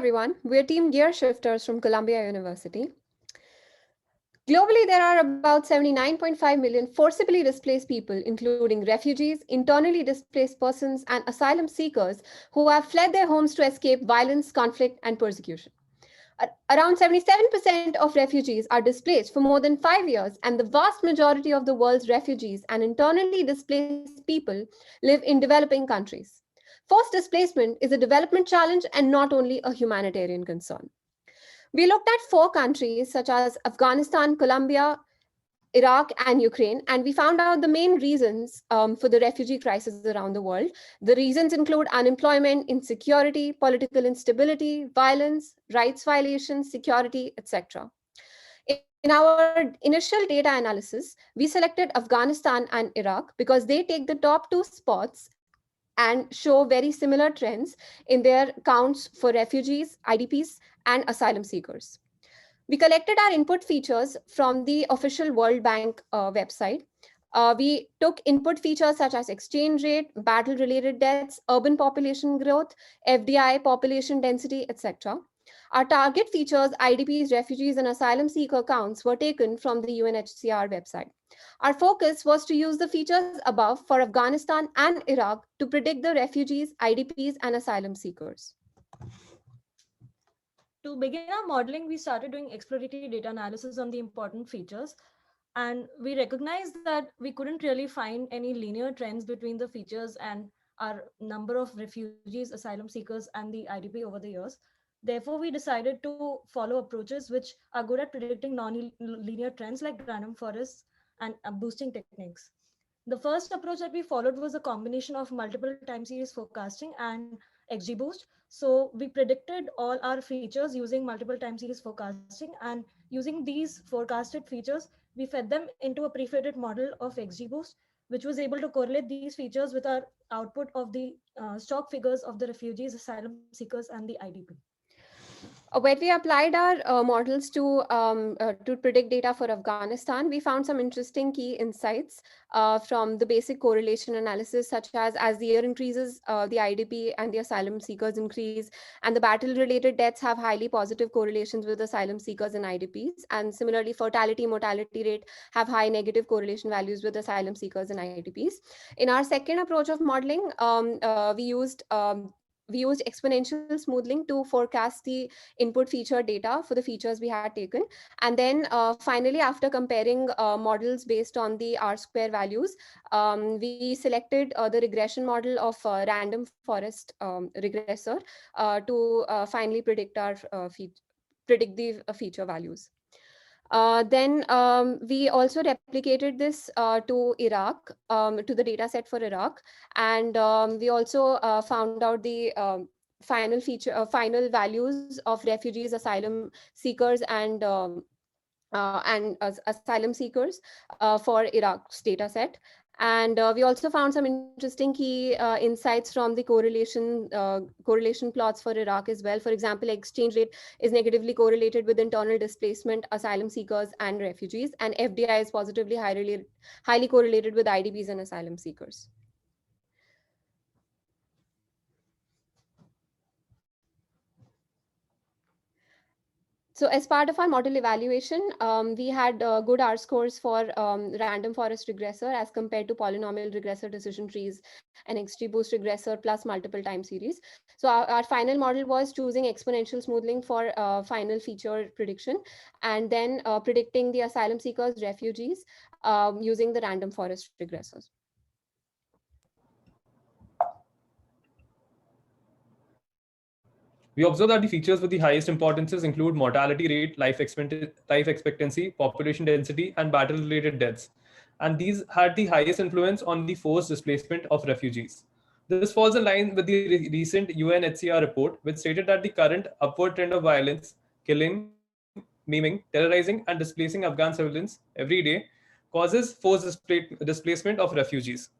everyone, we're Team Gear Shifters from Columbia University. Globally, there are about 79.5 million forcibly displaced people, including refugees, internally displaced persons, and asylum seekers who have fled their homes to escape violence, conflict, and persecution. Around 77% of refugees are displaced for more than 5 years, and the vast majority of the world's refugees and internally displaced people live in developing countries. Forced displacement is a development challenge and not only a humanitarian concern. We looked at four countries such as Afghanistan, Colombia, Iraq, and Ukraine, and we found out the main reasons for the refugee crisis around the world. The reasons include unemployment, insecurity, political instability, violence, rights violations, security, etc. In our initial data analysis, we selected Afghanistan and Iraq because they take the top two spots and show very similar trends in their counts for refugees, IDPs, and asylum seekers. We collected our input features from the official World Bank website. We took input features such as exchange rate, battle-related deaths, urban population growth, FDI, population density, etc. Our target features, IDPs, refugees, and asylum seeker counts were taken from the UNHCR website. Our focus was to use the features above for Afghanistan and Iraq to predict the refugees, IDPs, and asylum seekers. To begin our modeling, we started doing exploratory data analysis on the important features. And we recognized that we couldn't really find any linear trends between the features and our number of refugees, asylum seekers, and the IDP over the years. Therefore, we decided to follow approaches which are good at predicting non-linear trends like random forests and boosting techniques. The first approach that we followed was a combination of multiple time series forecasting and XGBoost. So we predicted all our features using multiple time series forecasting, and using these forecasted features, we fed them into a prefitted model of XGBoost, which was able to correlate these features with our output of the stock figures of the refugees, asylum seekers, and the IDP. When we applied our models to predict data for Afghanistan, we found some interesting key insights from the basic correlation analysis, such as the year increases, the IDP and the asylum seekers increase, and the battle-related deaths have highly positive correlations with asylum seekers and IDPs. And similarly, fertility, mortality rate have high negative correlation values with asylum seekers and IDPs. In our second approach of modeling, we used exponential smoothing to forecast the input feature data for the features we had taken. And then finally, after comparing models based on the R-square values, we selected the regression model of random forest regressor to finally predict the feature values. Then we also replicated this to Iraq, to the data set for Iraq. And we also found out the final values of refugees, asylum seekers, and asylum seekers for Iraq's data set. And we also found some interesting key insights from the correlation plots for Iraq as well. For example, exchange rate is negatively correlated with internal displacement, asylum seekers, and refugees, and FDI is positively highly correlated with IDPs and asylum seekers. So as part of our model evaluation, we had good R scores for random forest regressor as compared to polynomial regressor decision trees and XGBoost regressor plus multiple time series. So our final model was choosing exponential smoothing for final feature prediction, and then predicting the asylum seekers, refugees using the random forest regressors. We observe that the features with the highest importances include mortality rate, life expectancy, population density, and battle-related deaths. And these had the highest influence on the forced displacement of refugees. This falls in line with the recent UNHCR report, which stated that the current upward trend of violence, killing, maiming, terrorizing, and displacing Afghan civilians every day causes forced displacement of refugees.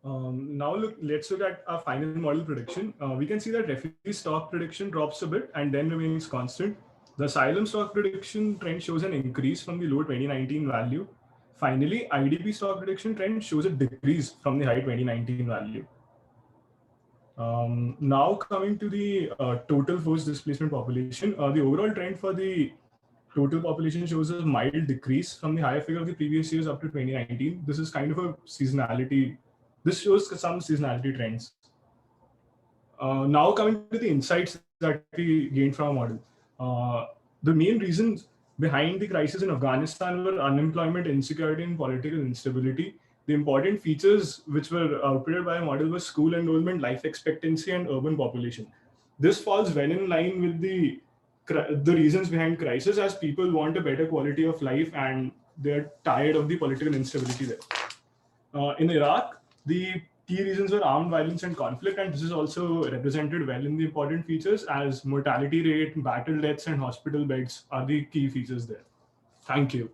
Let's look at our final model prediction. We can see that refugee stock prediction drops a bit and then remains constant. The asylum stock prediction trend shows an increase from the low 2019 value. Finally, IDP stock prediction trend shows a decrease from the high 2019 value. Now coming to the total forced displacement population, the overall trend for the total population shows a mild decrease from the higher figure of the previous years up to 2019. This is kind of a seasonality. This shows some seasonality trends. Now coming to the insights that we gained from our model. The main reasons behind the crisis in Afghanistan were unemployment, insecurity, and political instability. The important features which were outputted by a model were school enrollment, life expectancy, and urban population. This falls well in line with the reasons behind crisis, as people want a better quality of life and they're tired of the political instability there. In Iraq, the key reasons were armed violence and conflict, and this is also represented well in the important features, as mortality rate, battle deaths, and hospital beds are the key features there. Thank you.